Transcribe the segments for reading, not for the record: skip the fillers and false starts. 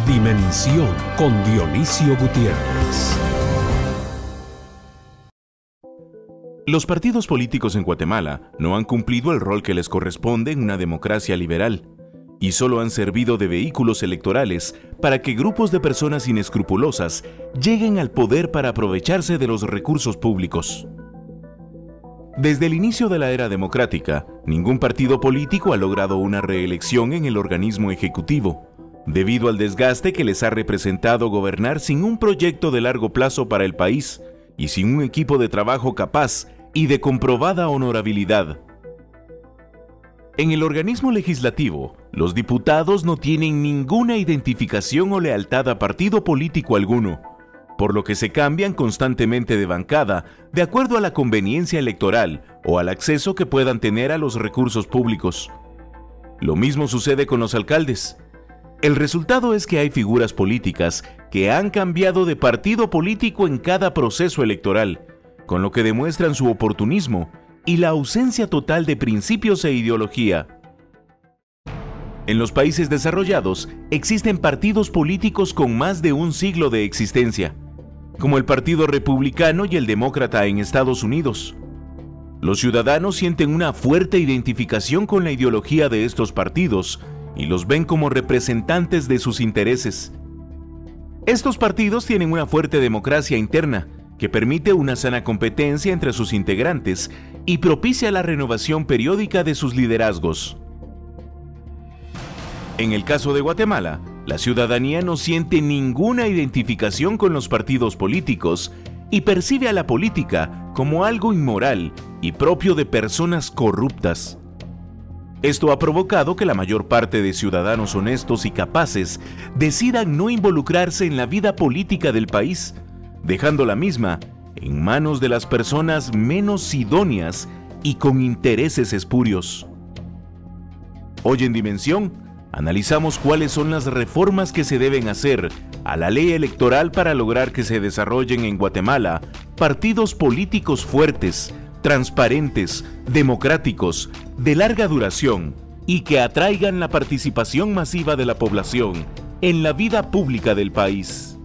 Dimensión con Dionisio Gutiérrez. Los partidos políticos en Guatemala no han cumplido el rol que les corresponde en una democracia liberal y solo han servido de vehículos electorales para que grupos de personas inescrupulosas lleguen al poder para aprovecharse de los recursos públicos. Desde el inicio de la era democrática, ningún partido político ha logrado una reelección en el organismo ejecutivo, debido al desgaste que les ha representado gobernar sin un proyecto de largo plazo para el país y sin un equipo de trabajo capaz y de comprobada honorabilidad. En el organismo legislativo, los diputados no tienen ninguna identificación o lealtad a partido político alguno, por lo que se cambian constantemente de bancada de acuerdo a la conveniencia electoral o al acceso que puedan tener a los recursos públicos. Lo mismo sucede con los alcaldes. El resultado es que hay figuras políticas que han cambiado de partido político en cada proceso electoral, con lo que demuestran su oportunismo y la ausencia total de principios e ideología. En los países desarrollados existen partidos políticos con más de un siglo de existencia, como el Partido Republicano y el Demócrata en Estados Unidos. Los ciudadanos sienten una fuerte identificación con la ideología de estos partidos y los ven como representantes de sus intereses. Estos partidos tienen una fuerte democracia interna que permite una sana competencia entre sus integrantes y propicia la renovación periódica de sus liderazgos. En el caso de Guatemala, la ciudadanía no siente ninguna identificación con los partidos políticos y percibe a la política como algo inmoral y propio de personas corruptas. Esto ha provocado que la mayor parte de ciudadanos honestos y capaces decidan no involucrarse en la vida política del país, dejando la misma en manos de las personas menos idóneas y con intereses espurios. Hoy en Dimensión, analizamos cuáles son las reformas que se deben hacer a la ley electoral para lograr que se desarrollen en Guatemala partidos políticos fuertes, transparentes, democráticos, de larga duración y que atraigan la participación masiva de la población en la vida pública del país.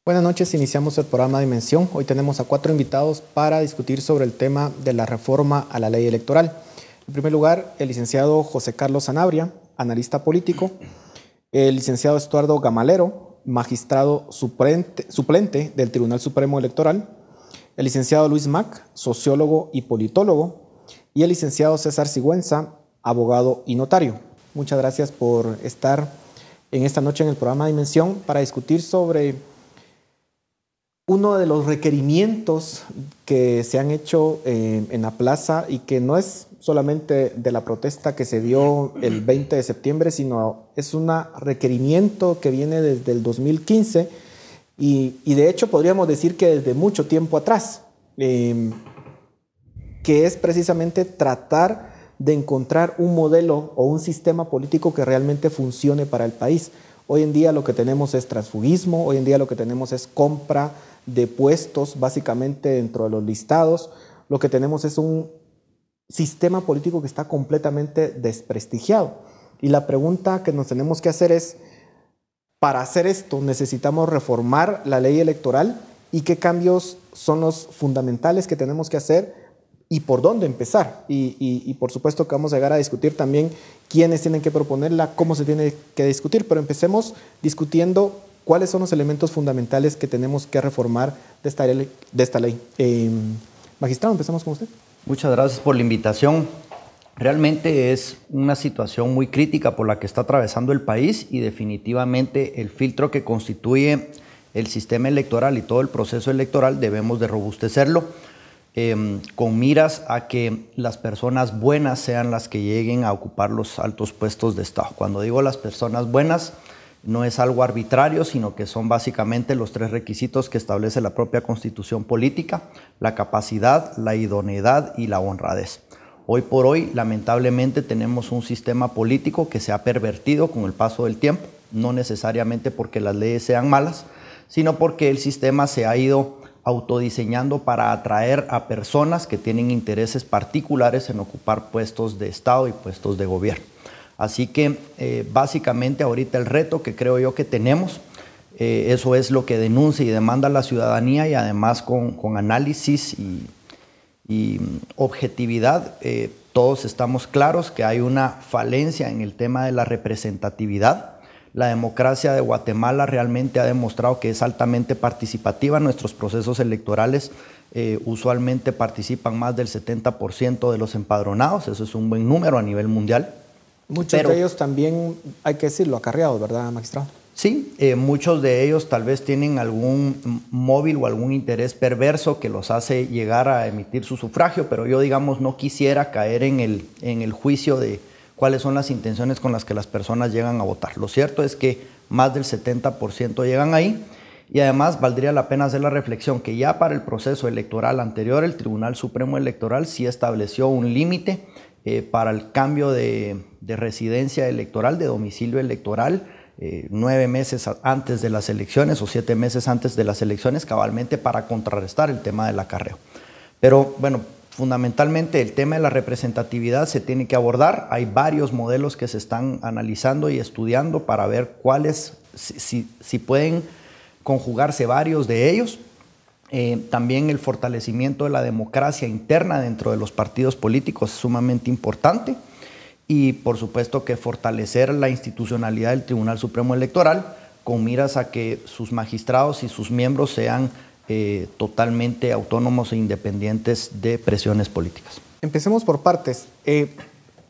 Buenas noches, iniciamos el programa Dimensión. Hoy tenemos a 4 invitados para discutir sobre el tema de la reforma a la ley electoral. En primer lugar, el licenciado José Carlos Sanabria, analista político, el licenciado Estuardo Gamalero, magistrado suplente del Tribunal Supremo Electoral, el licenciado Luis Mac, sociólogo y politólogo, y el licenciado César Sigüenza, abogado y notario. Muchas gracias por estar en esta noche en el programa Dimensión para discutir sobre uno de los requerimientos que se han hecho en la plaza y que no es solamente de la protesta que se dio el 20 de septiembre, sino es un requerimiento que viene desde el 2015 y de hecho podríamos decir que desde mucho tiempo atrás, que es precisamente tratar de encontrar un modelo o un sistema político que realmente funcione para el país. Hoy en día lo que tenemos es transfugismo, hoy en día lo que tenemos es compra de puestos básicamente dentro de los listados. Lo que tenemos es un sistema político que está completamente desprestigiado. Y la pregunta que nos tenemos que hacer es, para hacer esto necesitamos reformar la ley electoral y qué cambios son los fundamentales que tenemos que hacer y por dónde empezar. Y por supuesto que vamos a llegar a discutir también quiénes tienen que proponerla, cómo se tiene que discutir, pero empecemos discutiendo cuáles son los elementos fundamentales que tenemos que reformar de esta ley. Magistrado, empezamos con usted. Muchas gracias por la invitación. Realmente es una situación muy crítica por la que está atravesando el país y definitivamente el filtro que constituye el sistema electoral y todo el proceso electoral debemos de robustecerlo con miras a que las personas buenas sean las que lleguen a ocupar los altos puestos de Estado. Cuando digo las personas buenas, no es algo arbitrario, sino que son básicamente los 3 requisitos que establece la propia Constitución política: la capacidad, la idoneidad y la honradez. Hoy por hoy, lamentablemente, tenemos un sistema político que se ha pervertido con el paso del tiempo, no necesariamente porque las leyes sean malas, sino porque el sistema se ha ido autodiseñando para atraer a personas que tienen intereses particulares en ocupar puestos de Estado y puestos de gobierno. Así que básicamente ahorita el reto que creo yo que tenemos, eso es lo que denuncia y demanda la ciudadanía, y además con análisis y objetividad, todos estamos claros que hay una falencia en el tema de la representatividad. La democracia de Guatemala realmente ha demostrado que es altamente participativa. Nuestros procesos electorales usualmente participan más del 70% de los empadronados. Eso es un buen número a nivel mundial. Muchos de ellos también, hay que decirlo, acarreados, ¿verdad, magistrado? Sí, muchos de ellos tal vez tienen algún móvil o algún interés perverso que los hace llegar a emitir su sufragio, pero yo, digamos, no quisiera caer en el juicio de cuáles son las intenciones con las que las personas llegan a votar. Lo cierto es que más del 70% llegan ahí, y además valdría la pena hacer la reflexión que ya para el proceso electoral anterior el Tribunal Supremo Electoral sí estableció un límite para el cambio de residencia electoral, de domicilio electoral, 9 meses antes de las elecciones o 7 meses antes de las elecciones, cabalmente para contrarrestar el tema del acarreo. Pero bueno, fundamentalmente el tema de la representatividad se tiene que abordar. Hay varios modelos que se están analizando y estudiando para ver cuáles, si pueden conjugarse varios de ellos. También el fortalecimiento de la democracia interna dentro de los partidos políticos es sumamente importante. Y por supuesto que fortalecer la institucionalidad del Tribunal Supremo Electoral con miras a que sus magistrados y sus miembros sean totalmente autónomos e independientes de presiones políticas. Empecemos por partes.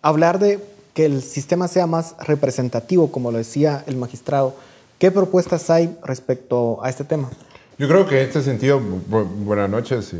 Hablar de que el sistema sea más representativo, como lo decía el magistrado, ¿qué propuestas hay respecto a este tema? Yo creo que en este sentido, buenas noches,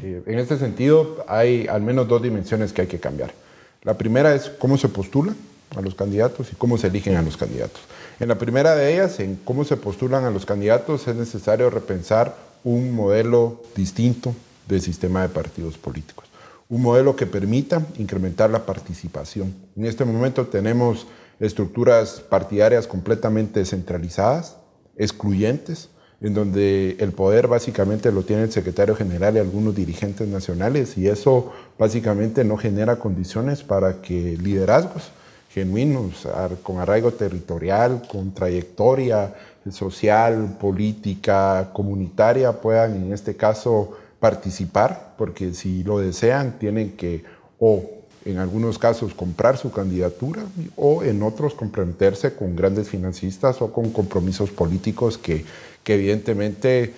en este sentido hay al menos 2 dimensiones que hay que cambiar. La primera es cómo se postulan a los candidatos y cómo se eligen a los candidatos. En la primera de ellas, en cómo se postulan a los candidatos, es necesario repensar un modelo distinto del sistema de partidos políticos. Un modelo que permita incrementar la participación. En este momento tenemos estructuras partidarias completamente descentralizadas, excluyentes, en donde el poder básicamente lo tiene el secretario general y algunos dirigentes nacionales, y eso básicamente no genera condiciones para que liderazgos genuinos, con arraigo territorial, con trayectoria social, política, comunitaria, puedan en este caso participar, porque si lo desean tienen que o en algunos casos comprar su candidatura o en otros comprometerse con grandes financistas o con compromisos políticos que evidentemente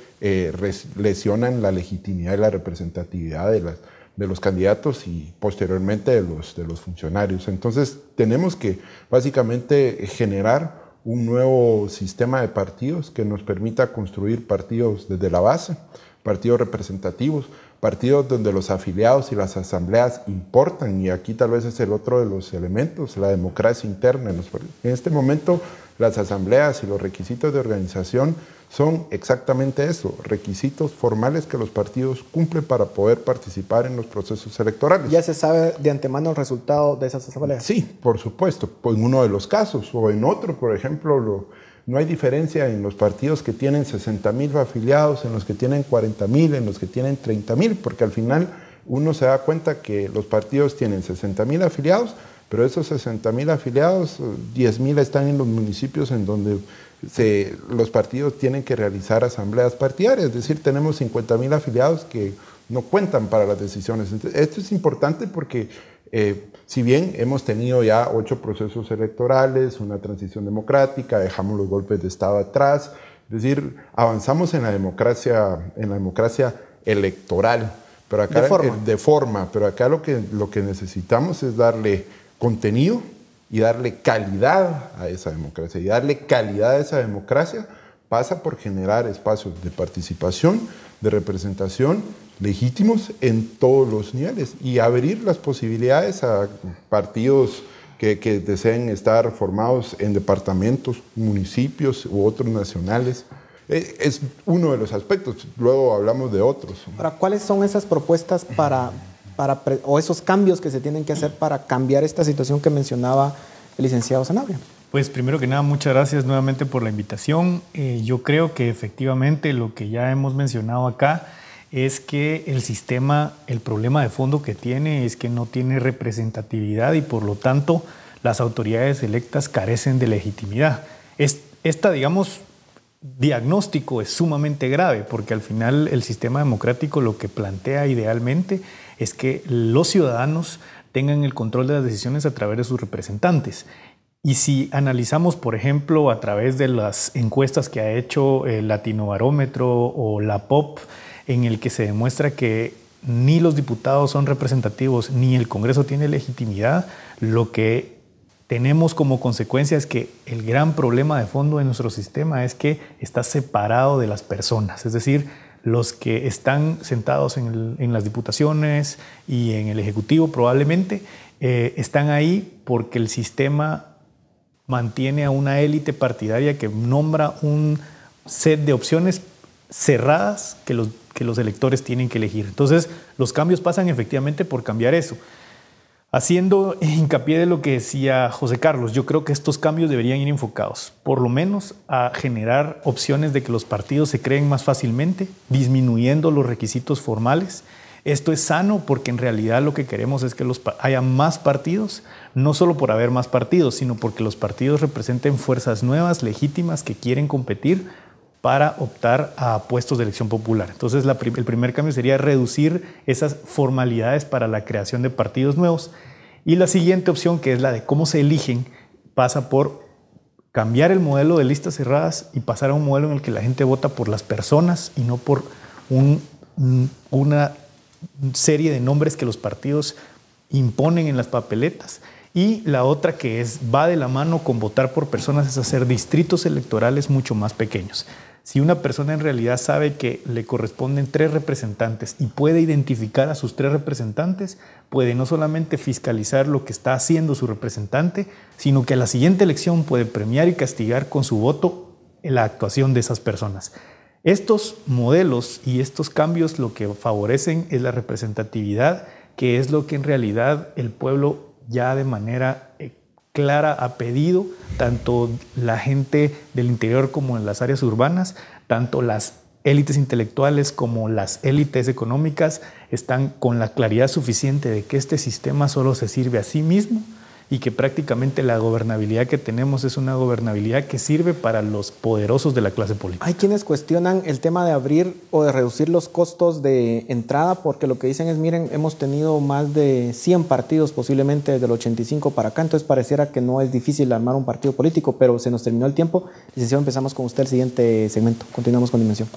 lesionan la legitimidad y la representatividad de los candidatos y posteriormente de los funcionarios. Entonces tenemos que básicamente generar un nuevo sistema de partidos que nos permita construir partidos desde la base, partidos representativos, partidos donde los afiliados y las asambleas importan, y aquí tal vez es el otro de los elementos, la democracia interna. En este momento las asambleas y los requisitos de organización son exactamente eso, requisitos formales que los partidos cumplen para poder participar en los procesos electorales. ¿Ya se sabe de antemano el resultado de esas asambleas? Sí, por supuesto, en uno de los casos, o en otro, por ejemplo, no hay diferencia en los partidos que tienen 60,000 afiliados, en los que tienen 40,000, en los que tienen 30,000, porque al final uno se da cuenta que los partidos tienen 60,000 afiliados, pero esos 60,000 afiliados, 10,000 están en los municipios en donde los partidos tienen que realizar asambleas partidarias, es decir, tenemos 50,000 afiliados que no cuentan para las decisiones. Entonces, esto es importante porque si bien hemos tenido ya 8 procesos electorales, una transición democrática, dejamos los golpes de Estado atrás, es decir, avanzamos en la democracia electoral, pero acá de forma, pero acá lo que necesitamos es darle contenido y darle calidad a esa democracia. Y darle calidad a esa democracia pasa por generar espacios de participación, de representación legítimos en todos los niveles y abrir las posibilidades a partidos que deseen estar formados en departamentos, municipios u otros nacionales. Es uno de los aspectos, luego hablamos de otros. Ahora, ¿cuáles son esas propuestas o esos cambios que se tienen que hacer para cambiar esta situación que mencionaba el licenciado Sanabria? Pues primero que nada, muchas gracias nuevamente por la invitación. Yo creo que efectivamente lo que ya hemos mencionado acá es que el sistema, el problema de fondo que tiene es que no tiene representatividad y por lo tanto las autoridades electas carecen de legitimidad. Digamos, diagnóstico es sumamente grave porque al final el sistema democrático lo que plantea idealmente es que los ciudadanos tengan el control de las decisiones a través de sus representantes. Y si analizamos, por ejemplo, a través de las encuestas que ha hecho el Latinobarómetro o la POP, en el que se demuestra que ni los diputados son representativos ni el Congreso tiene legitimidad, lo que tenemos como consecuencia es que el gran problema de fondo de nuestro sistema es que está separado de las personas, es decir, los que están sentados en las diputaciones y en el Ejecutivo probablemente están ahí porque el sistema mantiene a una élite partidaria que nombra un set de opciones cerradas que los electores tienen que elegir. Entonces, los cambios pasan efectivamente por cambiar eso. Haciendo hincapié de lo que decía José Carlos, yo creo que estos cambios deberían ir enfocados, por lo menos a generar opciones de que los partidos se creen más fácilmente, disminuyendo los requisitos formales. Esto es sano porque en realidad lo que queremos es que haya más partidos, no solo por haber más partidos, sino porque los partidos representen fuerzas nuevas, legítimas, que quieren competir para optar a puestos de elección popular. Entonces, el primer cambio sería reducir esas formalidades para la creación de partidos nuevos. Y la siguiente opción, que es la de cómo se eligen, pasa por cambiar el modelo de listas cerradas y pasar a un modelo en el que la gente vota por las personas y no por una serie de nombres que los partidos imponen en las papeletas. Y la otra que va de la mano con votar por personas es hacer distritos electorales mucho más pequeños. Si una persona en realidad sabe que le corresponden 3 representantes y puede identificar a sus 3 representantes, puede no solamente fiscalizar lo que está haciendo su representante, sino que a la siguiente elección puede premiar y castigar con su voto la actuación de esas personas. Estos modelos y estos cambios lo que favorecen es la representatividad, que es lo que en realidad el pueblo ya de manera clara ha pedido, tanto la gente del interior como en las áreas urbanas, tanto las élites intelectuales como las élites económicas están con la claridad suficiente de que este sistema solo se sirve a sí mismo y que prácticamente la gobernabilidad que tenemos es una gobernabilidad que sirve para los poderosos de la clase política. Hay quienes cuestionan el tema de abrir o de reducir los costos de entrada porque lo que dicen es, miren, hemos tenido más de 100 partidos posiblemente desde el 85 para acá, entonces pareciera que no es difícil armar un partido político, pero se nos terminó el tiempo. Licenciado, empezamos con usted el siguiente segmento. Continuamos con Dimensión.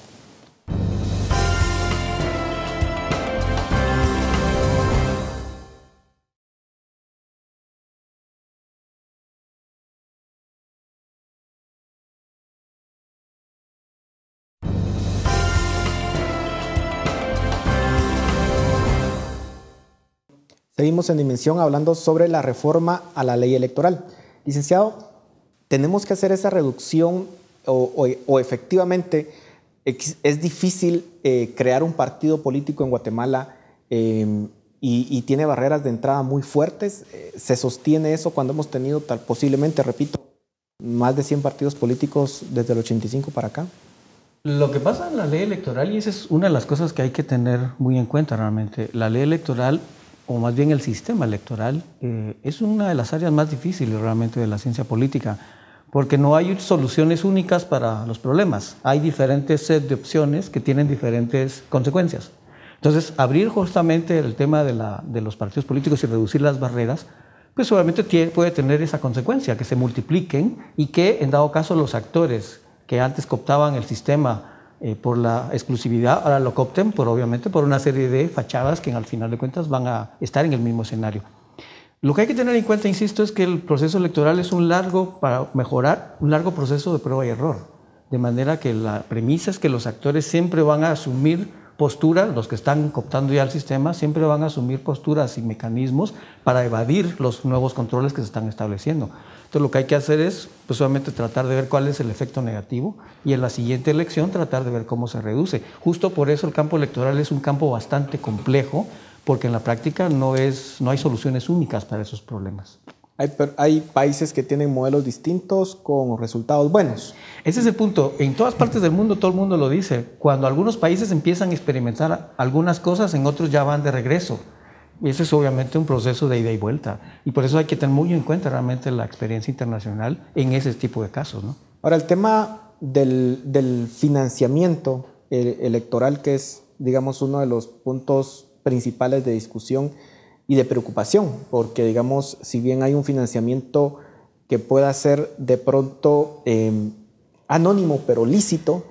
Seguimos en Dimensión hablando sobre la reforma a la ley electoral. Licenciado, ¿tenemos que hacer esa reducción o efectivamente es difícil crear un partido político en Guatemala y tiene barreras de entrada muy fuertes? ¿Se sostiene eso cuando hemos tenido posiblemente, repito, más de 100 partidos políticos desde el 85 para acá? Lo que pasa en la ley electoral, y esa es una de las cosas que hay que tener muy en cuenta realmente, la ley electoral, o más bien el sistema electoral, es una de las áreas más difíciles realmente de la ciencia política, porque no hay soluciones únicas para los problemas. Hay diferentes set de opciones que tienen diferentes consecuencias. Entonces, abrir justamente el tema de los partidos políticos y reducir las barreras, pues obviamente puede tener esa consecuencia, que se multipliquen y que en dado caso los actores que antes cooptaban el sistema por la exclusividad, ahora lo coopten obviamente por una serie de fachadas que al final de cuentas van a estar en el mismo escenario. Lo que hay que tener en cuenta, insisto, es que el proceso electoral es para mejorar, un largo proceso de prueba y error, de manera que la premisa es que los actores siempre van a asumir posturas, los que están cooptando ya el sistema, siempre van a asumir posturas y mecanismos para evadir los nuevos controles que se están estableciendo. Entonces lo que hay que hacer es pues solamente tratar de ver cuál es el efecto negativo y en la siguiente elección tratar de ver cómo se reduce. Justo por eso el campo electoral es un campo bastante complejo, porque en la práctica no hay soluciones únicas para esos problemas. Hay países que tienen modelos distintos con resultados buenos. Ese es el punto. En todas partes del mundo, todo el mundo lo dice. Cuando algunos países empiezan a experimentar algunas cosas, en otros ya van de regreso. Y ese es obviamente un proceso de ida y vuelta. Y por eso hay que tener muy en cuenta realmente la experiencia internacional en ese tipo de casos, ¿no? Ahora, el tema del financiamiento electoral, que es, digamos, uno de los puntos principales de discusión y de preocupación, porque, digamos, si bien hay un financiamiento que pueda ser de pronto anónimo pero lícito,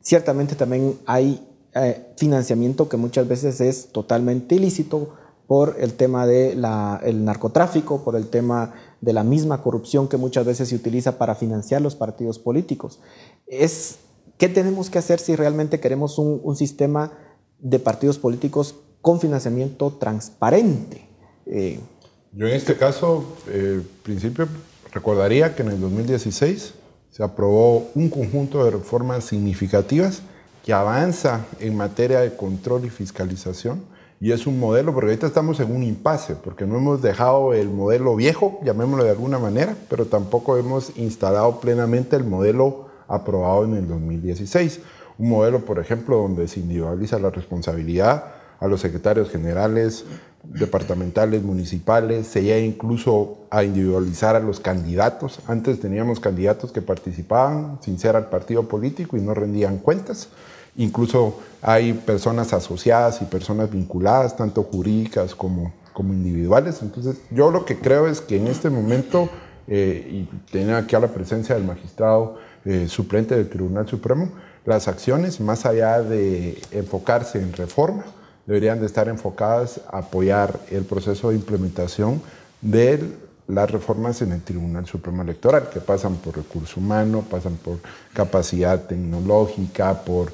ciertamente también hay financiamiento que muchas veces es totalmente ilícito por el tema del narcotráfico, por el tema de la misma corrupción que muchas veces se utiliza para financiar los partidos políticos. ¿Qué tenemos que hacer si realmente queremos un sistema de partidos políticos con financiamiento transparente? Yo en este caso, principio, recordaría que en el 2016 se aprobó un conjunto de reformas significativas que avanza en materia de control y fiscalización, y es un modelo, porque ahorita estamos en un impasse, porque no hemos dejado el modelo viejo, llamémoslo de alguna manera, pero tampoco hemos instalado plenamente el modelo aprobado en el 2016. Un modelo, por ejemplo, donde se individualiza la responsabilidad a los secretarios generales, departamentales, municipales, se llega incluso a individualizar a los candidatos. Antes teníamos candidatos que participaban sin ser al partido político y no rendían cuentas. Incluso hay personas asociadas y personas vinculadas, tanto jurídicas como individuales. Entonces, yo lo que creo es que en este momento, y teniendo aquí a la presencia del magistrado suplente del Tribunal Supremo, las acciones, más allá de enfocarse en reforma, deberían de estar enfocadas a apoyar el proceso de implementación de las reformas en el Tribunal Supremo Electoral, que pasan por recurso humano, pasan por capacidad tecnológica, por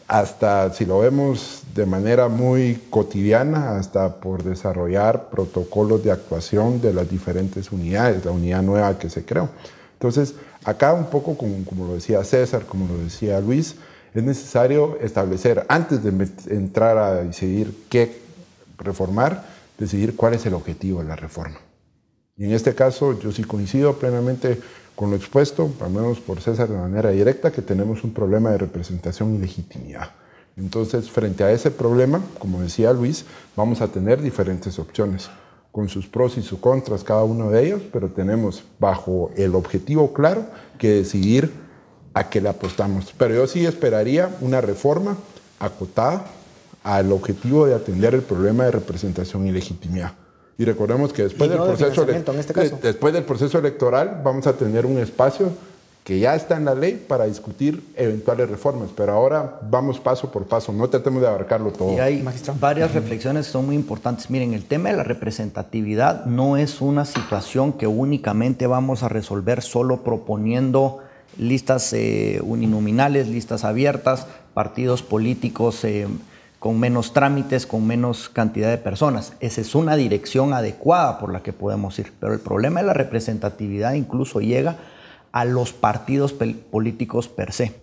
hasta, si lo vemos de manera muy cotidiana, hasta por desarrollar protocolos de actuación de las diferentes unidades, la unidad nueva que se creó. Entonces, acá un poco como lo decía César, como lo decía Luis, es necesario establecer, antes de entrar a decidir qué reformar, decidir cuál es el objetivo de la reforma. Y en este caso, yo sí coincido plenamente con lo expuesto, al menos por César de manera directa, que tenemos un problema de representación y legitimidad. Entonces, frente a ese problema, como decía Luis, vamos a tener diferentes opciones, con sus pros y sus contras cada uno de ellos, pero tenemos bajo el objetivo claro que decidir a qué le apostamos. Pero yo sí esperaría una reforma acotada al objetivo de atender el problema de representación y legitimidad. Y recordemos que después del proceso electoral vamos a tener un espacio que ya está en la ley para discutir eventuales reformas, pero ahora vamos paso por paso, no tratemos de abarcarlo todo. Y hay varias reflexiones que son muy importantes. Miren, el tema de la representatividad no es una situación que únicamente vamos a resolver solo proponiendo listas uninominales, listas abiertas, partidos políticos con menos trámites, con menos cantidad de personas. Esa es una dirección adecuada por la que podemos ir. Pero el problema de la representatividad incluso llega a los partidos políticos per se.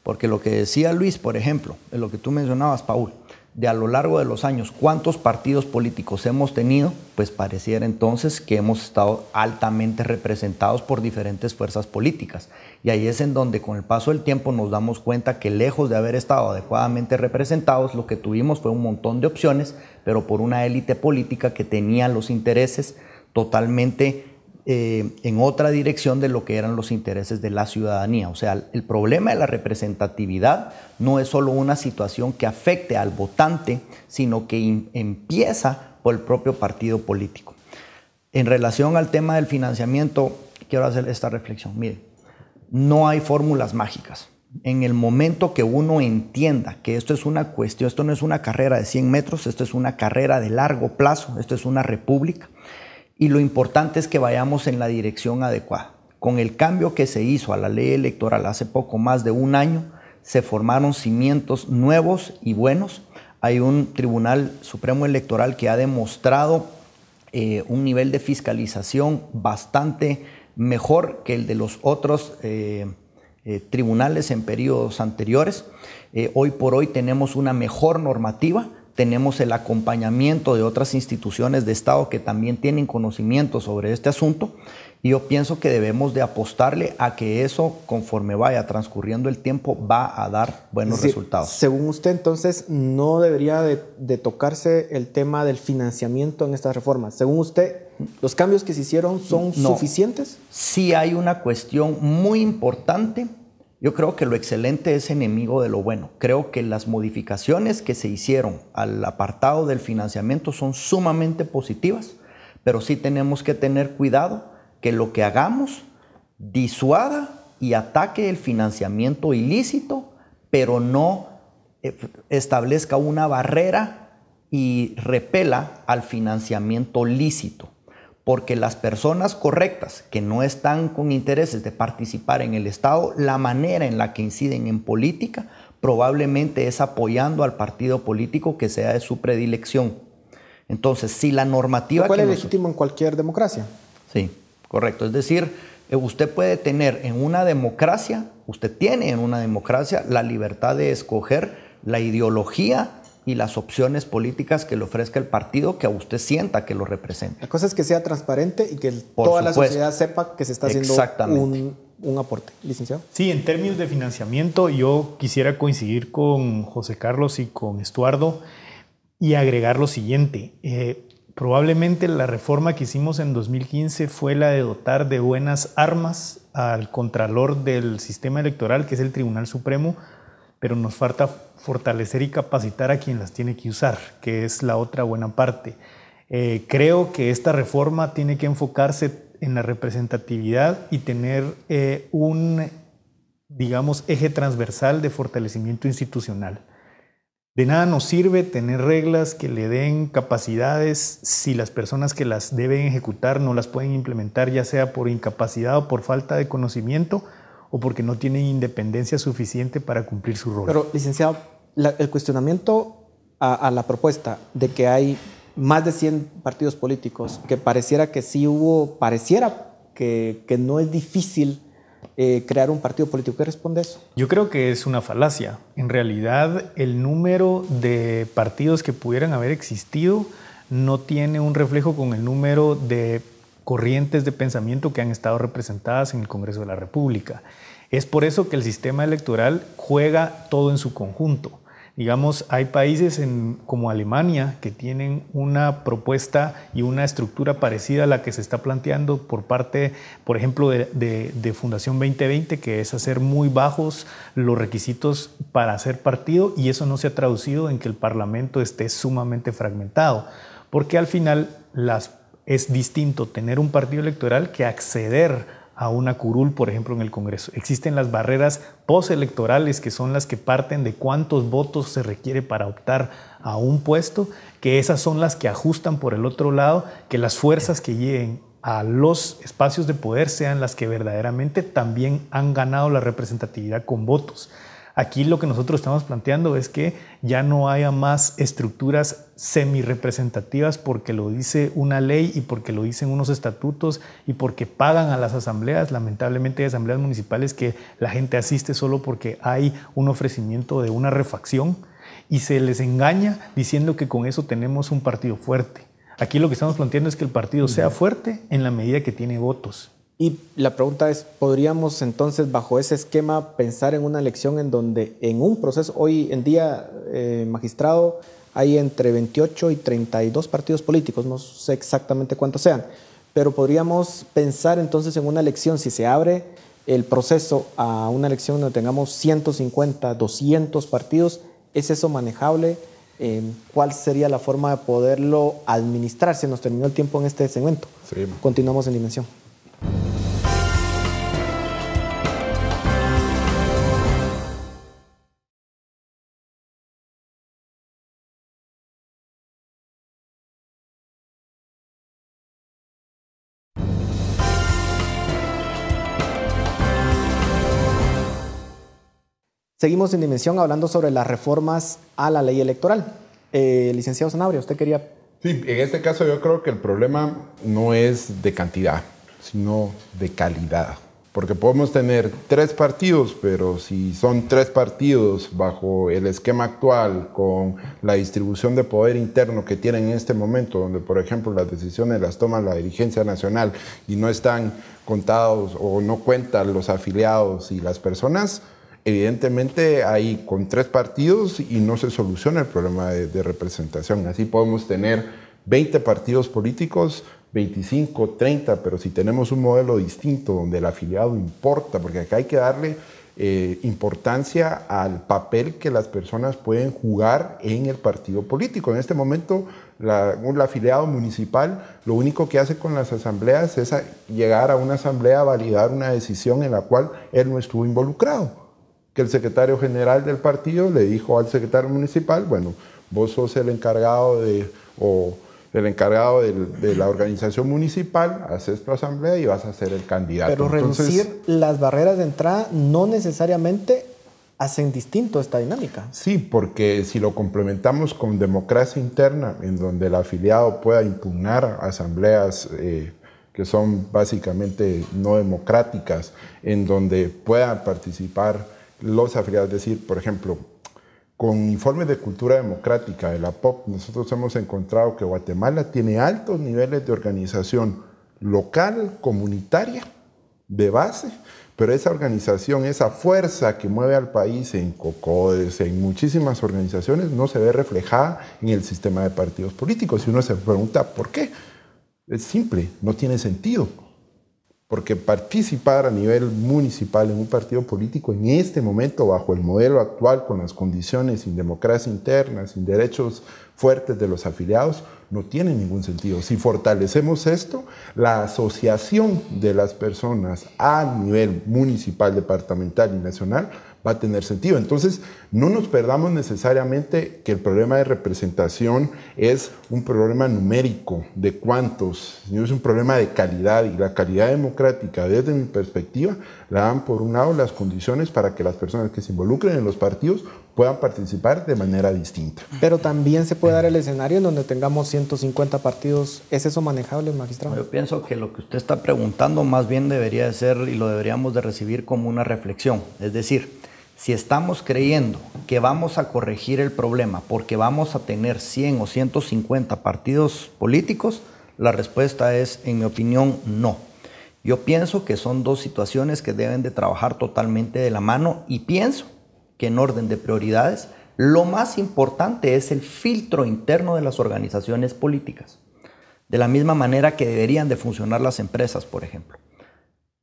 Porque lo que decía Luis, por ejemplo, de lo que tú mencionabas, Paul, de a lo largo de los años, ¿cuántos partidos políticos hemos tenido? Pues pareciera entonces que hemos estado altamente representados por diferentes fuerzas políticas. Y ahí es en donde con el paso del tiempo nos damos cuenta que lejos de haber estado adecuadamente representados, lo que tuvimos fue un montón de opciones, pero por una élite política que tenía los intereses totalmente en otra dirección de lo que eran los intereses de la ciudadanía. O sea, el problema de la representatividad no es solo una situación que afecte al votante, sino que empieza por el propio partido político. En relación al tema del financiamiento, quiero hacer esta reflexión. Mire, no hay fórmulas mágicas. En el momento que uno entienda que esto es una cuestión, esto no es una carrera de 100 metros, esto es una carrera de largo plazo, esto es una república, y lo importante es que vayamos en la dirección adecuada. Con el cambio que se hizo a la ley electoral hace poco más de un año, se formaron cimientos nuevos y buenos. Hay un Tribunal Supremo Electoral que ha demostrado un nivel de fiscalización bastante mejor que el de los otros tribunales en periodos anteriores. Hoy por hoy tenemos una mejor normativa, tenemos el acompañamiento de otras instituciones de Estado que también tienen conocimiento sobre este asunto, y yo pienso que debemos de apostarle a que eso, conforme vaya transcurriendo el tiempo, va a dar buenos resultados. Según usted, entonces, no debería de tocarse el tema del financiamiento en estas reformas. Según usted, ¿los cambios que se hicieron son suficientes? Sí hay una cuestión muy importante. Yo creo que lo excelente es enemigo de lo bueno. Creo que las modificaciones que se hicieron al apartado del financiamiento son sumamente positivas, pero sí tenemos que tener cuidado que lo que hagamos disuada y ataque el financiamiento ilícito, pero no establezca una barrera y repela al financiamiento lícito. Porque las personas correctas que no están con intereses de participar en el Estado, la manera en la que inciden en política probablemente es apoyando al partido político que sea de su predilección. Entonces, si la normativa... ¿Cuál es legítimo en cualquier democracia? Sí, correcto. Es decir, usted puede tener en una democracia, usted tiene en una democracia la libertad de escoger la ideología y las opciones políticas que le ofrezca el partido que a usted sienta que lo representa. La cosa es que sea transparente y que toda la sociedad sepa que se está haciendo un aporte. Licenciado. Sí, en términos de financiamiento, yo quisiera coincidir con José Carlos y con Estuardo y agregar lo siguiente. Probablemente la reforma que hicimos en 2015 fue la de dotar de buenas armas al contralor del sistema electoral, que es el Tribunal Supremo, pero nos falta fortalecer y capacitar a quien las tiene que usar, que es la otra buena parte. Creo que esta reforma tiene que enfocarse en la representatividad y tener un, digamos, eje transversal de fortalecimiento institucional. De nada nos sirve tener reglas que le den capacidades si las personas que las deben ejecutar no las pueden implementar, ya sea por incapacidad o por falta de conocimiento, o porque no tienen independencia suficiente para cumplir su rol. Pero, licenciado, el cuestionamiento a la propuesta de que hay más de 100 partidos políticos, que pareciera que sí hubo, pareciera que no es difícil crear un partido político. ¿Qué responde a eso? Yo creo que es una falacia. En realidad, el número de partidos que pudieran haber existido no tiene un reflejo con el número de corrientes de pensamiento que han estado representadas en el Congreso de la República. Es por eso que el sistema electoral juega todo en su conjunto. Digamos, hay países como Alemania que tienen una propuesta y una estructura parecida a la que se está planteando por parte, por ejemplo, de Fundación 2020, que es hacer muy bajos los requisitos para hacer partido, y eso no se ha traducido en que el Parlamento esté sumamente fragmentado, porque al final es distinto tener un partido electoral que acceder a una curul, por ejemplo, en el Congreso. Existen las barreras postelectorales, que son las que parten de cuántos votos se requiere para optar a un puesto, que esas son las que ajustan por el otro lado, que las fuerzas que lleguen a los espacios de poder sean las que verdaderamente también han ganado la representatividad con votos. Aquí lo que nosotros estamos planteando es que ya no haya más estructuras semi-representativas porque lo dice una ley y porque lo dicen unos estatutos y porque pagan a las asambleas. Lamentablemente hay asambleas municipales que la gente asiste solo porque hay un ofrecimiento de una refacción y se les engaña diciendo que con eso tenemos un partido fuerte. Aquí lo que estamos planteando es que el partido sea fuerte en la medida que tiene votos. Y la pregunta es, ¿podríamos entonces bajo ese esquema pensar en una elección en donde en un proceso, hoy en día, magistrado, hay entre 28 y 32 partidos políticos, no sé exactamente cuántos sean, pero podríamos pensar entonces en una elección, si se abre el proceso a una elección donde tengamos 150, 200 partidos, ¿es eso manejable? ¿Cuál sería la forma de poderlo administrar? Se nos terminó el tiempo en este segmento. Sí. Continuamos en Dimensión. Seguimos en Dimensión hablando sobre las reformas a la ley electoral. Licenciado Sanabria, usted quería... Sí, en este caso yo creo que el problema no es de cantidad, sino de calidad. Porque podemos tener 3 partidos, pero si son 3 partidos bajo el esquema actual, con la distribución de poder interno que tienen en este momento, donde por ejemplo las decisiones las toma la dirigencia nacional y no están contados o no cuentan los afiliados y las personas, evidentemente hay con 3 partidos y no se soluciona el problema de representación. Así podemos tener 20 partidos políticos, 25, 30, pero si tenemos un modelo distinto donde el afiliado importa, porque acá hay que darle importancia al papel que las personas pueden jugar en el partido político. En este momento, un afiliado municipal lo único que hace con las asambleas es llegar a una asamblea a validar una decisión en la cual él no estuvo involucrado. Que el secretario general del partido le dijo al secretario municipal, bueno, vos sos el encargado de la organización municipal, haces tu asamblea y vas a ser el candidato. Pero reducir las barreras de entrada no necesariamente hacen distinto esta dinámica. Sí, porque si lo complementamos con democracia interna, en donde el afiliado pueda impugnar asambleas que son básicamente no democráticas, en donde puedan participar los afiliados, es decir, por ejemplo, con informes de cultura democrática de la POP, nosotros hemos encontrado que Guatemala tiene altos niveles de organización local, comunitaria, de base, pero esa organización, esa fuerza que mueve al país en COCODES, en muchísimas organizaciones, no se ve reflejada en el sistema de partidos políticos. Y uno se pregunta, ¿por qué? Es simple, no tiene sentido. Porque participar a nivel municipal en un partido político en este momento, bajo el modelo actual, con las condiciones, sin democracia interna, sin derechos fuertes de los afiliados, no tiene ningún sentido. Si fortalecemos esto, la asociación de las personas a nivel municipal, departamental y nacional va a tener sentido. Entonces, no nos perdamos necesariamente que el problema de representación es un problema numérico de cuántos, sino es un problema de calidad, y la calidad democrática, desde mi perspectiva, la dan por un lado las condiciones para que las personas que se involucren en los partidos puedan participar de manera distinta. Pero también se puede dar el escenario en donde tengamos 150 partidos. ¿Es eso manejable, magistrado? Yo pienso que lo que usted está preguntando más bien debería de ser, y lo deberíamos de recibir como una reflexión. Es decir, si estamos creyendo que vamos a corregir el problema porque vamos a tener 100 o 150 partidos políticos, la respuesta es, en mi opinión, no. Yo pienso que son 2 situaciones que deben de trabajar totalmente de la mano, y pienso que en orden de prioridades, lo más importante es el filtro interno de las organizaciones políticas. De la misma manera que deberían de funcionar las empresas, por ejemplo.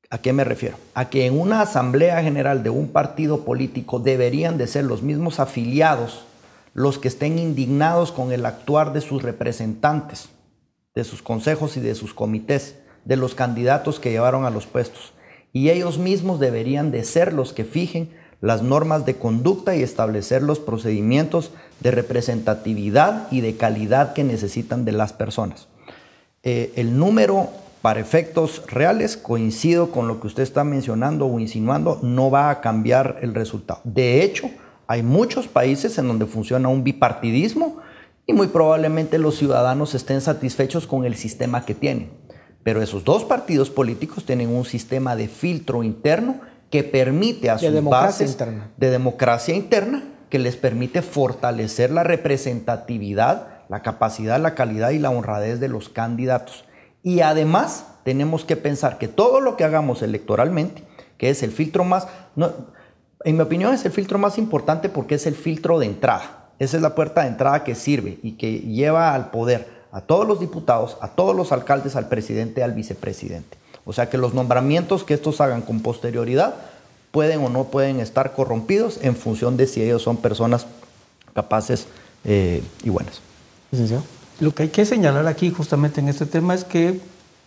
¿A qué me refiero? A que en una asamblea general de un partido político deberían de ser los mismos afiliados los que estén indignados con el actuar de sus representantes, de sus consejos y de sus comités, de los candidatos que llevaron a los puestos. Y ellos mismos deberían de ser los que fijen las normas de conducta y establecer los procedimientos de representatividad y de calidad que necesitan de las personas. El número, para efectos reales, coincido con lo que usted está mencionando o insinuando, no va a cambiar el resultado. De hecho, hay muchos países en donde funciona un bipartidismo y muy probablemente los ciudadanos estén satisfechos con el sistema que tienen. Pero esos 2 partidos políticos tienen un sistema de filtro interno que permite a sus bases de democracia interna, que les permite fortalecer la representatividad, la capacidad, la calidad y la honradez de los candidatos. Y además tenemos que pensar que todo lo que hagamos electoralmente, que es el filtro más, en mi opinión es el filtro más importante porque es el filtro de entrada. Esa es la puerta de entrada que sirve y que lleva al poder a todos los diputados, a todos los alcaldes, al presidente y al vicepresidente. O sea que los nombramientos que estos hagan con posterioridad pueden o no pueden estar corrompidos en función de si ellos son personas capaces y buenas. ¿Licenciado? Lo que hay que señalar aquí justamente en este tema es que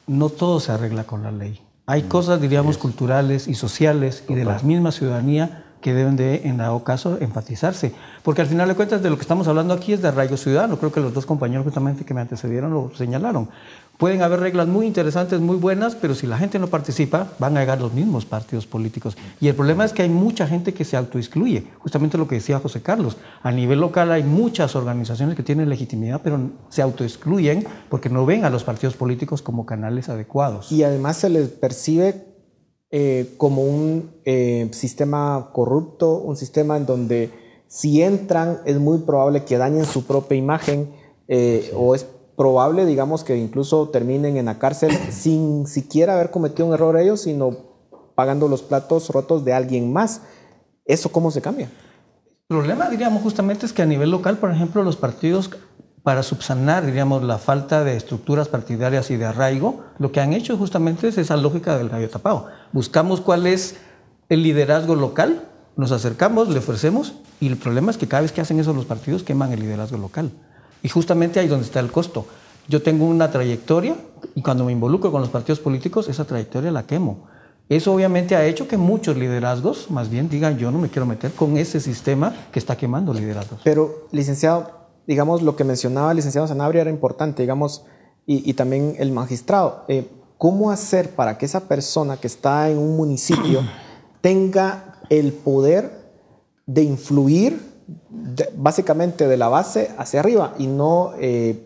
no todo se arregla con la ley. Hay cosas, diríamos, culturales y sociales y de la misma ciudadanía que deben de, en dado caso, enfatizarse. Porque al final de cuentas de lo que estamos hablando aquí es de arraigo ciudadano. Creo que los 2 compañeros justamente que me antecedieron lo señalaron. Pueden haber reglas muy interesantes, muy buenas, pero si la gente no participa, van a llegar los mismos partidos políticos. Y el problema es que hay mucha gente que se autoexcluye. Justamente lo que decía José Carlos. A nivel local hay muchas organizaciones que tienen legitimidad, pero se autoexcluyen porque no ven a los partidos políticos como canales adecuados. Y además se les percibe como un sistema corrupto, un sistema en donde si entran es muy probable que dañen su propia imagen o es probable, digamos, que incluso terminen en la cárcel sin siquiera haber cometido un error ellos, sino pagando los platos rotos de alguien más. ¿Eso cómo se cambia? El problema, diríamos, justamente es que a nivel local, por ejemplo, los partidos, para subsanar, diríamos, la falta de estructuras partidarias y de arraigo, lo que han hecho justamente es esa lógica del gallo tapado. Buscamos cuál es el liderazgo local, nos acercamos, le ofrecemos, y el problema es que cada vez que hacen eso los partidos queman el liderazgo local. Y justamente ahí es donde está el costo. Yo tengo una trayectoria y cuando me involucro con los partidos políticos, esa trayectoria la quemo. Eso obviamente ha hecho que muchos liderazgos más bien digan, yo no me quiero meter con ese sistema que está quemando liderazgos. Pero, licenciado, digamos, lo que mencionaba el licenciado Sanabria era importante, digamos, y también el magistrado. ¿Cómo hacer para que esa persona que está en un municipio tenga el poder de influir básicamente de la base hacia arriba y no,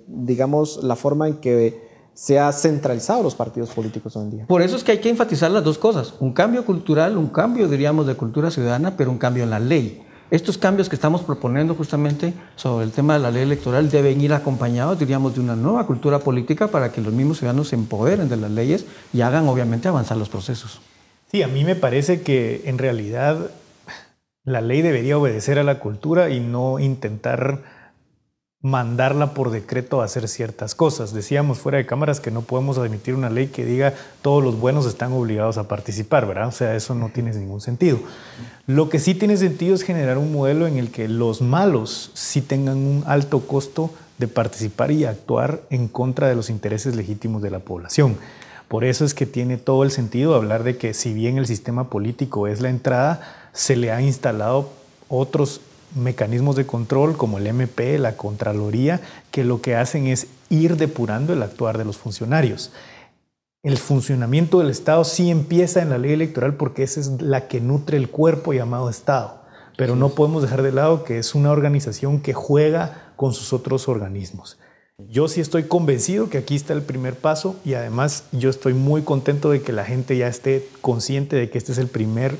digamos, la forma en que se ha centralizado los partidos políticos hoy en día? Por eso es que hay que enfatizar las dos cosas. Un cambio cultural, un cambio, diríamos, de cultura ciudadana, pero un cambio en la ley. Estos cambios que estamos proponiendo justamente sobre el tema de la ley electoral deben ir acompañados, diríamos, de una nueva cultura política para que los mismos ciudadanos se empoderen de las leyes y hagan, obviamente, avanzar los procesos. Sí, a mí me parece que en realidad la ley debería obedecer a la cultura y no intentar mandarla por decreto a hacer ciertas cosas. Decíamos fuera de cámaras que no podemos admitir una ley que diga todos los buenos están obligados a participar, ¿verdad? O sea, eso no tiene ningún sentido. Lo que sí tiene sentido es generar un modelo en el que los malos sí tengan un alto costo de participar y actuar en contra de los intereses legítimos de la población. Por eso es que tiene todo el sentido hablar de que si bien el sistema político es la entrada, se le han instalado otros mecanismos de control como el MP, la Contraloría, que lo que hacen es ir depurando el actuar de los funcionarios. El funcionamiento del Estado sí empieza en la ley electoral porque esa es la que nutre el cuerpo llamado Estado, pero no podemos dejar de lado que es una organización que juega con sus otros organismos. Yo sí estoy convencido que aquí está el primer paso y además yo estoy muy contento de que la gente ya esté consciente de que este es el primer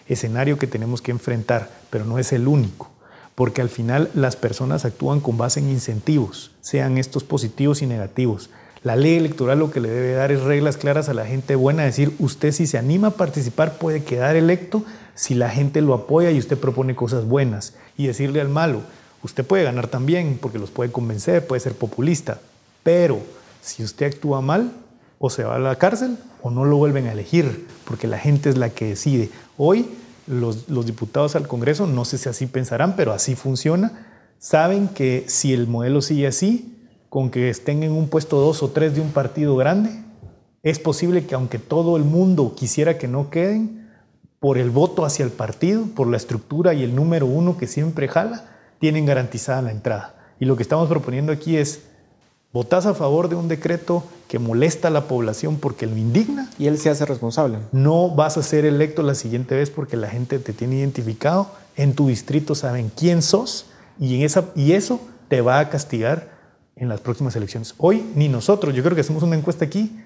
escenario que tenemos que enfrentar, pero no es el único, porque al final las personas actúan con base en incentivos, sean estos positivos y negativos. La ley electoral lo que le debe dar es reglas claras a la gente buena, decir, usted si se anima a participar puede quedar electo si la gente lo apoya y usted propone cosas buenas, y decirle al malo, usted puede ganar también porque los puede convencer, puede ser populista, pero si usted actúa mal, o se va a la cárcel o no lo vuelven a elegir, porque la gente es la que decide. Hoy los diputados al Congreso, no sé si así pensarán, pero así funciona, saben que si el modelo sigue así, con que estén en un puesto 2 o 3 de un partido grande, es posible que aunque todo el mundo quisiera que no queden, por el voto hacia el partido, por la estructura y el número 1 que siempre jala, tienen garantizada la entrada. Y lo que estamos proponiendo aquí es, votás a favor de un decreto que molesta a la población porque lo indigna. Y él se hace responsable. No vas a ser electo la siguiente vez porque la gente te tiene identificado. En tu distrito saben quién sos y eso te va a castigar en las próximas elecciones. Hoy ni nosotros, yo creo que hacemos una encuesta aquí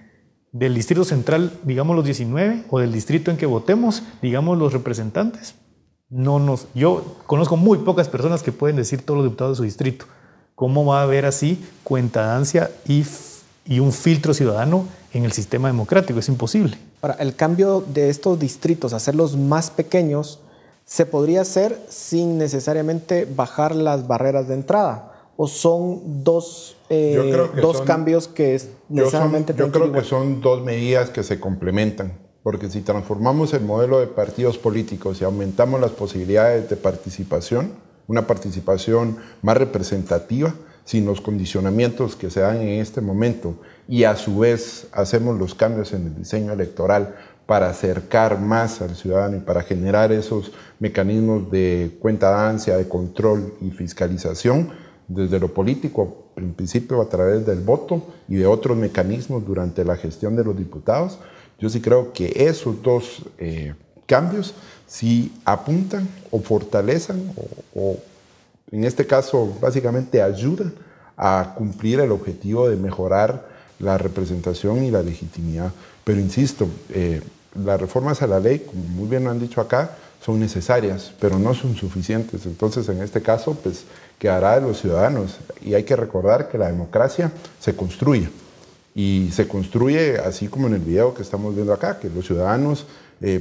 del distrito central, digamos los 19, o del distrito en que votemos, digamos los representantes. Yo conozco muy pocas personas que pueden decir todos los diputados de su distrito. ¿Cómo va a haber así cuentadancia y un filtro ciudadano en el sistema democrático? Es imposible. Ahora, el cambio de estos distritos, hacerlos más pequeños, se podría hacer sin necesariamente bajar las barreras de entrada. ¿O son dos cambios que necesariamente yo creo que son dos medidas que se complementan. Porque si transformamos el modelo de partidos políticos y aumentamos las posibilidades de participación, una participación más representativa, sin los condicionamientos que se dan en este momento, y a su vez hacemos los cambios en el diseño electoral para acercar más al ciudadano y para generar esos mecanismos de cuentadancia, de control y fiscalización desde lo político, en principio a través del voto y de otros mecanismos durante la gestión de los diputados. Yo sí creo que esos dos cambios sí apuntan o fortalecen o en este caso básicamente ayudan a cumplir el objetivo de mejorar la representación y la legitimidad. Pero insisto, las reformas a la ley, como muy bien lo han dicho acá, son necesarias, pero no son suficientes. Entonces, en este caso, pues quedará de los ciudadanos. Y hay que recordar que la democracia se construye. Y se construye así como en el video que estamos viendo acá, que los ciudadanos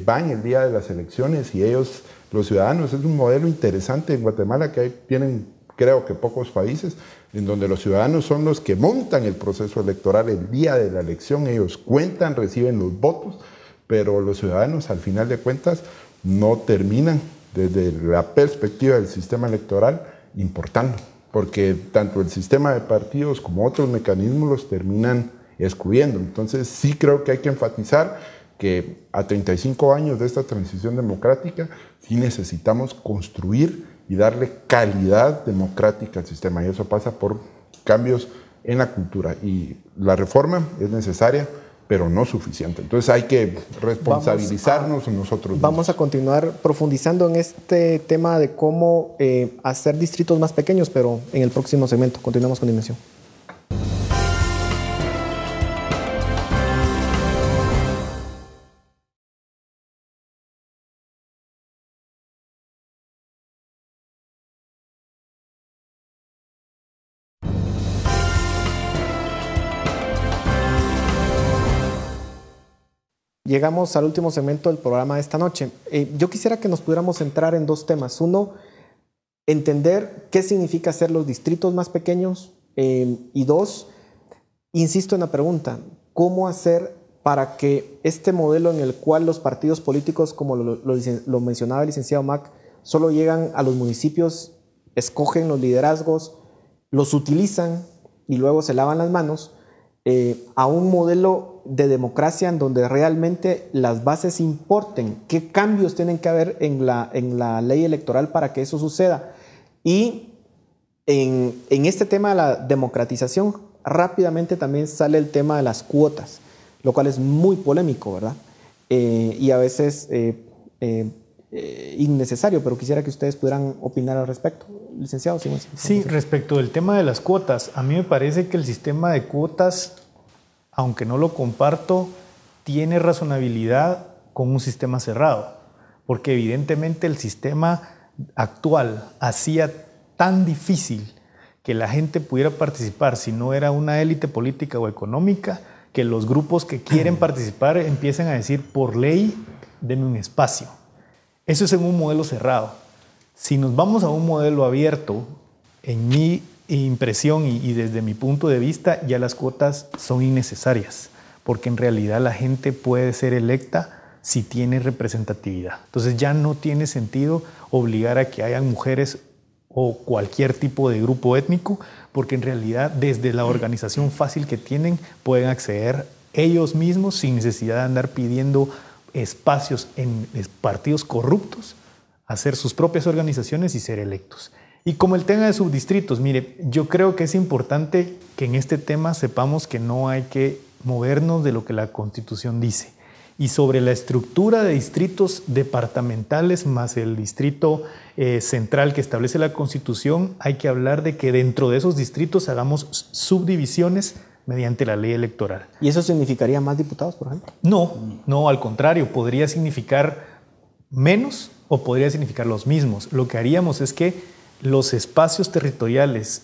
van el día de las elecciones y ellos, los ciudadanos, es un modelo interesante en Guatemala que tienen, creo que pocos países, en donde los ciudadanos son los que montan el proceso electoral el día de la elección, ellos cuentan, reciben los votos, pero los ciudadanos al final de cuentas no terminan desde la perspectiva del sistema electoral importando, porque tanto el sistema de partidos como otros mecanismos los terminan excluyendo. Entonces sí creo que hay que enfatizar que a 35 años de esta transición democrática sí necesitamos construir y darle calidad democrática al sistema, y eso pasa por cambios en la cultura, y la reforma es necesaria, pero no suficiente. Entonces hay que responsabilizarnos nosotros mismos. Vamos a continuar profundizando en este tema de cómo hacer distritos más pequeños, pero en el próximo segmento. Continuamos con Dimensión. Llegamos al último segmento del programa de esta noche. Yo quisiera que nos pudiéramos centrar en dos temas. Uno, entender qué significa hacer los distritos más pequeños. Y dos, insisto en la pregunta, ¿cómo hacer para que este modelo en el cual los partidos políticos, como lo mencionaba el licenciado Mac, solo llegan a los municipios, escogen los liderazgos, los utilizan y luego se lavan las manos, a un modelo de democracia en donde realmente las bases importen? ¿Qué cambios tienen que haber en la ley electoral para que eso suceda? Y en este tema de la democratización, rápidamente también sale el tema de las cuotas, lo cual es muy polémico, ¿verdad? Y a veces innecesario, pero quisiera que ustedes pudieran opinar al respecto. Licenciado, sí, respecto del tema de las cuotas, a mí me parece que el sistema de cuotas, aunque no lo comparto, tiene razonabilidad con un sistema cerrado, porque evidentemente el sistema actual hacía tan difícil que la gente pudiera participar si no era una élite política o económica, que los grupos que quieren participar empiecen a decir por ley, denme un espacio. Eso es en un modelo cerrado. Si nos vamos a un modelo abierto, en mi impresión y desde mi punto de vista, ya las cuotas son innecesarias, porque en realidad la gente puede ser electa si tiene representatividad. Entonces ya no tiene sentido obligar a que hayan mujeres o cualquier tipo de grupo étnico, porque en realidad desde la organización fácil que tienen pueden acceder ellos mismos sin necesidad de andar pidiendo espacios en partidos corruptos, hacer sus propias organizaciones y ser electos. Y como el tema de subdistritos, mire, yo creo que es importante que en este tema sepamos que no hay que movernos de lo que la Constitución dice. Y sobre la estructura de distritos departamentales más el distrito central que establece la Constitución, hay que hablar de que dentro de esos distritos hagamos subdivisiones mediante la ley electoral. ¿Y eso significaría más diputados, por ejemplo? No, al contrario, podría significar menos o podría significar los mismos. Lo que haríamos es que los espacios territoriales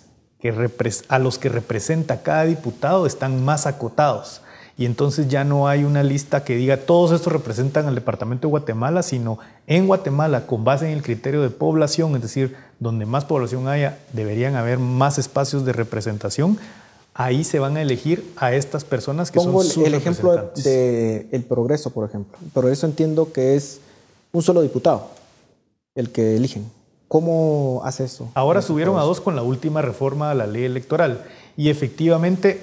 a los que representa cada diputado están más acotados. Y entonces ya no hay una lista que diga todos estos representan al departamento de Guatemala, sino en Guatemala, con base en el criterio de población, es decir, donde más población haya, deberían haber más espacios de representación. Ahí se van a elegir a estas personas que son sus representantes. El ejemplo del Progreso, por ejemplo. El Progreso entiendo que es un solo diputado el que eligen. ¿Cómo hace eso? Ahora subieron a 2 con la última reforma a la ley electoral. Y efectivamente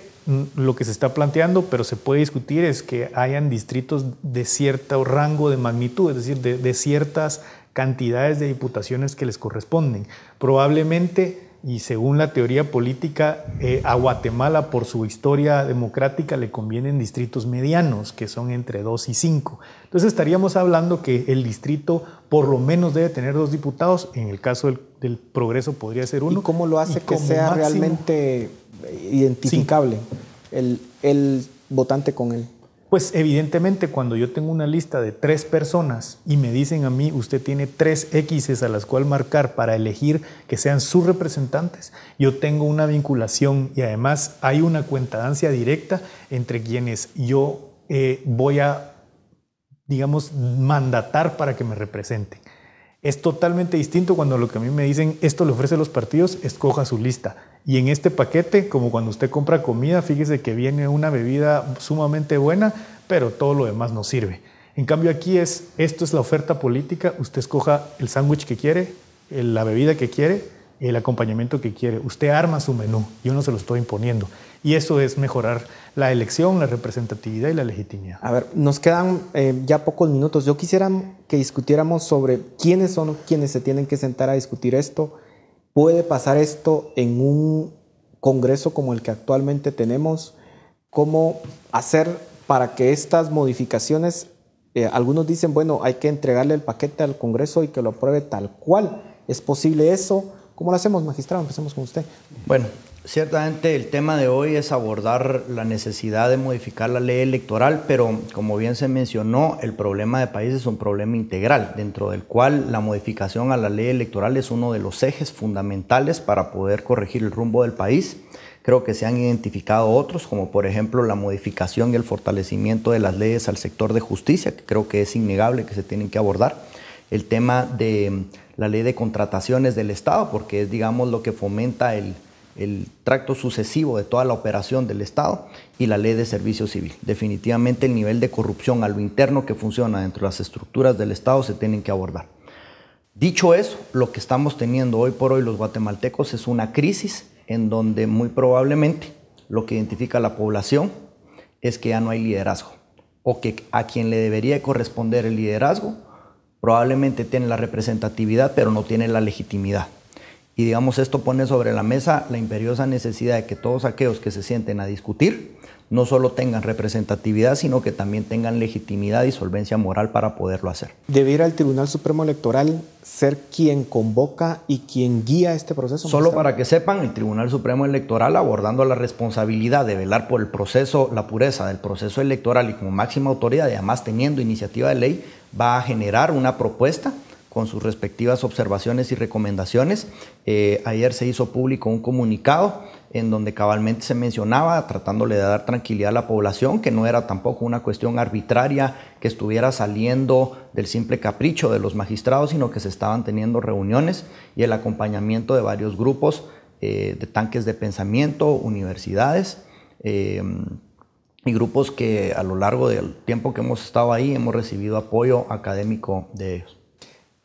lo que se está planteando, pero se puede discutir, es que hayan distritos de cierto rango de magnitud, es decir, de ciertas cantidades de diputaciones que les corresponden. Probablemente, y según la teoría política, a Guatemala, por su historia democrática, le convienen distritos medianos, que son entre 2 y 5. Entonces estaríamos hablando que el distrito por lo menos debe tener 2 diputados, en el caso del Progreso podría ser 1. ¿Y cómo lo hace que sea máximo realmente identificable el votante con él? Pues evidentemente cuando yo tengo una lista de 3 personas y me dicen a mí, usted tiene 3 X's a las cuales marcar para elegir que sean sus representantes, yo tengo una vinculación y además hay una cuentadancia directa entre quienes yo voy a, digamos, mandatar para que me representen. Es totalmente distinto cuando lo que a mí me dicen, esto le ofrece a los partidos, escoja su lista. Y en este paquete, como cuando usted compra comida, fíjese que viene una bebida sumamente buena, pero todo lo demás no sirve. En cambio aquí esto es la oferta política, usted escoja el sándwich que quiere, la bebida que quiere, el acompañamiento que quiere. Usted arma su menú, yo no se lo estoy imponiendo. Y eso es mejorar la elección, la representatividad y la legitimidad. A ver, nos quedan ya pocos minutos. Yo quisiera que discutiéramos sobre quiénes son quienes se tienen que sentar a discutir esto. ¿Puede pasar esto en un congreso como el que actualmente tenemos? ¿Cómo hacer para que estas modificaciones, algunos dicen, bueno, hay que entregarle el paquete al Congreso y que lo apruebe tal cual? ¿Es posible eso? ¿Cómo lo hacemos, magistrado? Empecemos con usted. Bueno, ciertamente el tema de hoy es abordar la necesidad de modificar la ley electoral, pero como bien se mencionó, el problema de país es un problema integral, dentro del cual la modificación a la ley electoral es uno de los ejes fundamentales para poder corregir el rumbo del país. Creo que se han identificado otros, como por ejemplo la modificación y el fortalecimiento de las leyes al sector de justicia, que creo que es innegable que se tienen que abordar. El tema de la ley de contrataciones del Estado, porque es, digamos, lo que fomenta el tracto sucesivo de toda la operación del Estado, y la ley de servicio civil. Definitivamente el nivel de corrupción a lo interno que funciona dentro de las estructuras del Estado se tienen que abordar. Dicho eso, lo que estamos teniendo hoy por hoy los guatemaltecos es una crisis en donde muy probablemente lo que identifica a la población es que ya no hay liderazgo, o que a quien le debería corresponder el liderazgo probablemente tiene la representatividad, pero no tiene la legitimidad. Y digamos, esto pone sobre la mesa la imperiosa necesidad de que todos aquellos que se sienten a discutir no solo tengan representatividad, sino que también tengan legitimidad y solvencia moral para poderlo hacer. ¿Debiera el Tribunal Supremo Electoral ser quien convoca y quien guía este proceso? Solo para que sepan, el Tribunal Supremo Electoral, abordando la responsabilidad de velar por el proceso, la pureza del proceso electoral y como máxima autoridad, y además teniendo iniciativa de ley, va a generar una propuesta con sus respectivas observaciones y recomendaciones. Ayer se hizo público un comunicado en donde cabalmente se mencionaba, tratándole de dar tranquilidad a la población, que no era tampoco una cuestión arbitraria que estuviera saliendo del simple capricho de los magistrados, sino que se estaban teniendo reuniones y el acompañamiento de varios grupos de tanques de pensamiento, universidades, y grupos que a lo largo del tiempo que hemos estado ahí hemos recibido apoyo académico de ellos.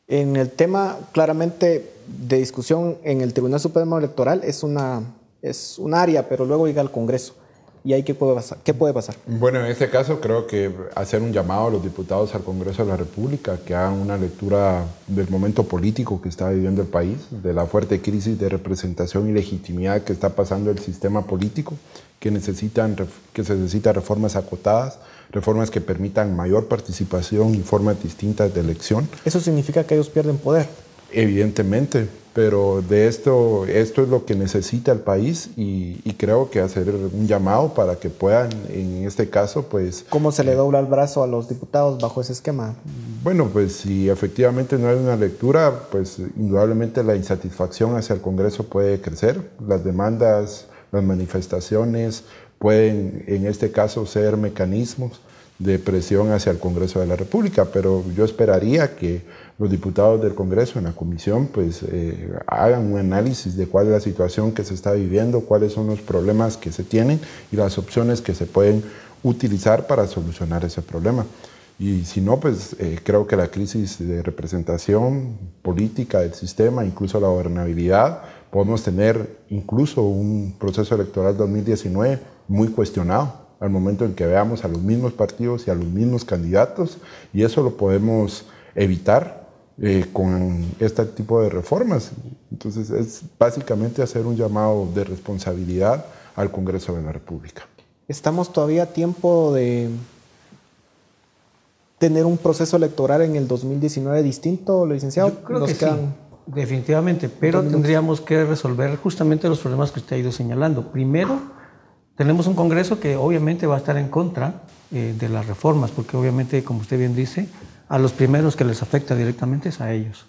En el tema claramente de discusión en el Tribunal Supremo Electoral es un área, pero luego llega al Congreso. ¿Y ahí qué puede pasar? ¿Qué puede pasar? Bueno, en este caso creo que hacer un llamado a los diputados al Congreso de la República que hagan una lectura del momento político que está viviendo el país, de la fuerte crisis de representación y legitimidad que está pasando el sistema político, que se necesitan reformas acotadas, reformas que permitan mayor participación y formas distintas de elección. ¿Eso significa que ellos pierden poder? Evidentemente, pero de esto es lo que necesita el país y creo que hacer un llamado para que puedan, en este caso, pues... ¿Cómo se le dobla el brazo a los diputados bajo ese esquema? Bueno, pues si efectivamente no hay una lectura, pues indudablemente la insatisfacción hacia el Congreso puede crecer, las demandas, las manifestaciones pueden, en este caso, ser mecanismos de presión hacia el Congreso de la República, pero yo esperaría que los diputados del Congreso en la comisión pues hagan un análisis de cuál es la situación que se está viviendo, cuáles son los problemas que se tienen y las opciones que se pueden utilizar para solucionar ese problema. Y si no, pues creo que la crisis de representación política del sistema, incluso la gobernabilidad, podemos tener incluso un proceso electoral 2019 muy cuestionado al momento en que veamos a los mismos partidos y a los mismos candidatos, y eso lo podemos evitar con este tipo de reformas. Entonces es básicamente hacer un llamado de responsabilidad al Congreso de la República. ¿Estamos todavía a tiempo de tener un proceso electoral en el 2019 distinto, licenciado? Yo creo que sí, definitivamente, pero tendríamos que resolver justamente los problemas que usted ha ido señalando. Primero, Tenemos un Congreso que obviamente va a estar en contra de las reformas, porque obviamente, como usted bien dice, a los primeros que les afecta directamente es a ellos.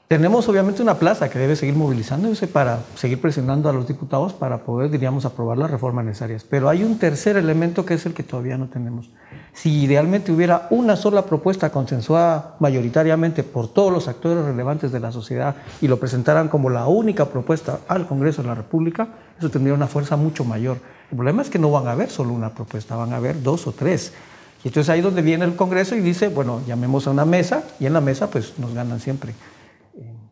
Tenemos obviamente una plaza que debe seguir movilizándose para seguir presionando a los diputados para poder, diríamos, aprobar las reformas necesarias. Pero hay un tercer elemento que es el que todavía no tenemos. Si idealmente hubiera una sola propuesta consensuada mayoritariamente por todos los actores relevantes de la sociedad y lo presentaran como la única propuesta al Congreso de la República, eso tendría una fuerza mucho mayor. El problema es que no van a haber solo una propuesta, van a haber 2 o 3. Y entonces ahí es donde viene el Congreso y dice, bueno, llamemos a una mesa, y en la mesa pues nos ganan siempre.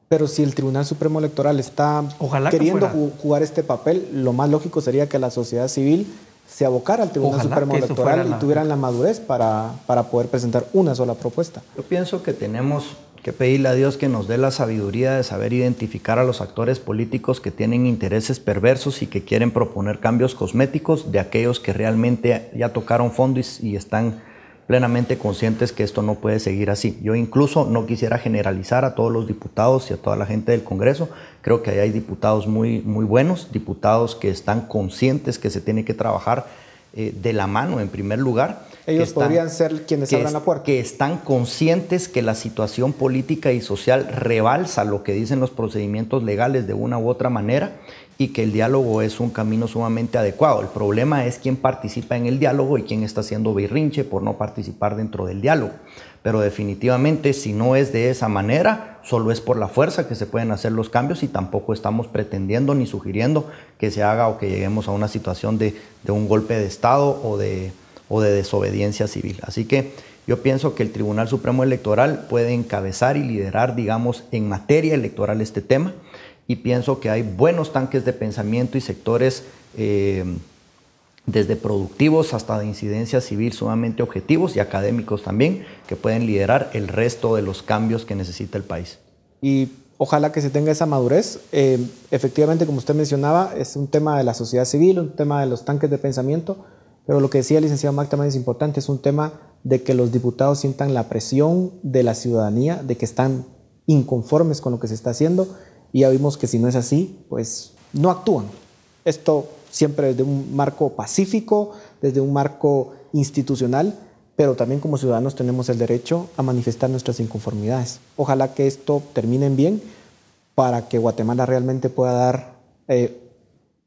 Pero si el Tribunal Supremo Electoral está queriendo jugar este papel, lo más lógico sería que la sociedad civil se abocara al Tribunal Supremo Electoral y tuvieran la madurez para poder presentar una sola propuesta. Yo pienso que tenemos que pedirle a Dios que nos dé la sabiduría de saber identificar a los actores políticos que tienen intereses perversos y que quieren proponer cambios cosméticos de aquellos que realmente ya tocaron fondo y están plenamente conscientes que esto no puede seguir así. Yo incluso no quisiera generalizar a todos los diputados y a toda la gente del Congreso. Creo que ahí hay diputados muy buenos, diputados que están conscientes que se tiene que trabajar de la mano en primer lugar. Ellos podrían ser quienes abran la puerta. Que están conscientes que la situación política y social rebalsa lo que dicen los procedimientos legales de una u otra manera y que el diálogo es un camino sumamente adecuado. El problema es quién participa en el diálogo y quién está haciendo berrinche por no participar dentro del diálogo. Pero definitivamente, si no es de esa manera, solo es por la fuerza que se pueden hacer los cambios y tampoco estamos pretendiendo ni sugiriendo que se haga o que lleguemos a una situación de un golpe de Estado o de desobediencia civil. Así que yo pienso que el Tribunal Supremo Electoral puede encabezar y liderar, digamos, en materia electoral este tema, y pienso que hay buenos tanques de pensamiento y sectores desde productivos hasta de incidencia civil sumamente objetivos y académicos también, que pueden liderar el resto de los cambios que necesita el país. Y ojalá que se tenga esa madurez. Efectivamente, como usted mencionaba, es un tema de la sociedad civil, un tema de los tanques de pensamiento, pero lo que decía el licenciado Mac también es importante, es un tema de que los diputados sientan la presión de la ciudadanía, de que están inconformes con lo que se está haciendo, y ya vimos que si no es así, pues no actúan. Esto siempre desde un marco pacífico, desde un marco institucional, pero también como ciudadanos tenemos el derecho a manifestar nuestras inconformidades. Ojalá que esto termine bien para que Guatemala realmente pueda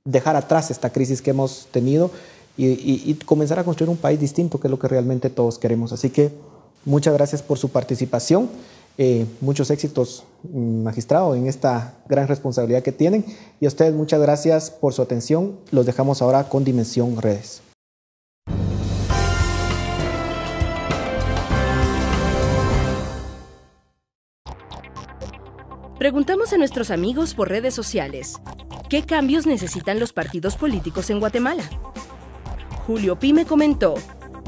dejar atrás esta crisis que hemos tenido y comenzar a construir un país distinto, que es lo que realmente todos queremos. Así que muchas gracias por su participación. Muchos éxitos, magistrado, en esta gran responsabilidad que tienen, y a ustedes muchas gracias por su atención. Los dejamos ahora con Dimensión Redes. Preguntamos a nuestros amigos por redes sociales, ¿qué cambios necesitan los partidos políticos en Guatemala? Julio Pime comentó: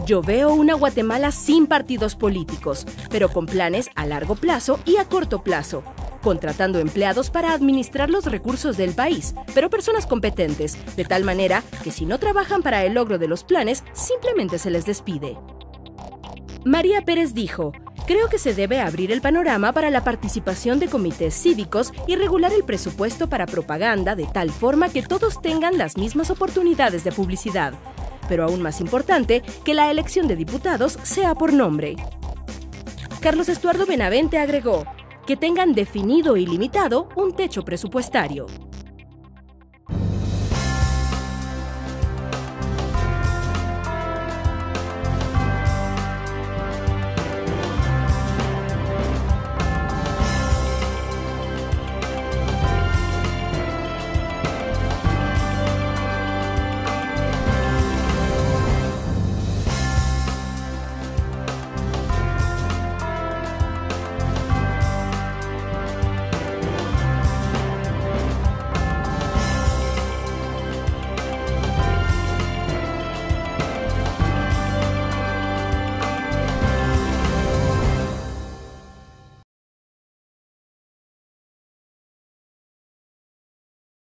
yo veo una Guatemala sin partidos políticos, pero con planes a largo plazo y a corto plazo, contratando empleados para administrar los recursos del país, pero personas competentes, de tal manera que si no trabajan para el logro de los planes, simplemente se les despide. María Pérez dijo: creo que se debe abrir el panorama para la participación de comités cívicos y regular el presupuesto para propaganda de tal forma que todos tengan las mismas oportunidades de publicidad. Pero aún más importante, que la elección de diputados sea por nombre. Carlos Estuardo Benavente agregó: que tengan definido y limitado un techo presupuestario.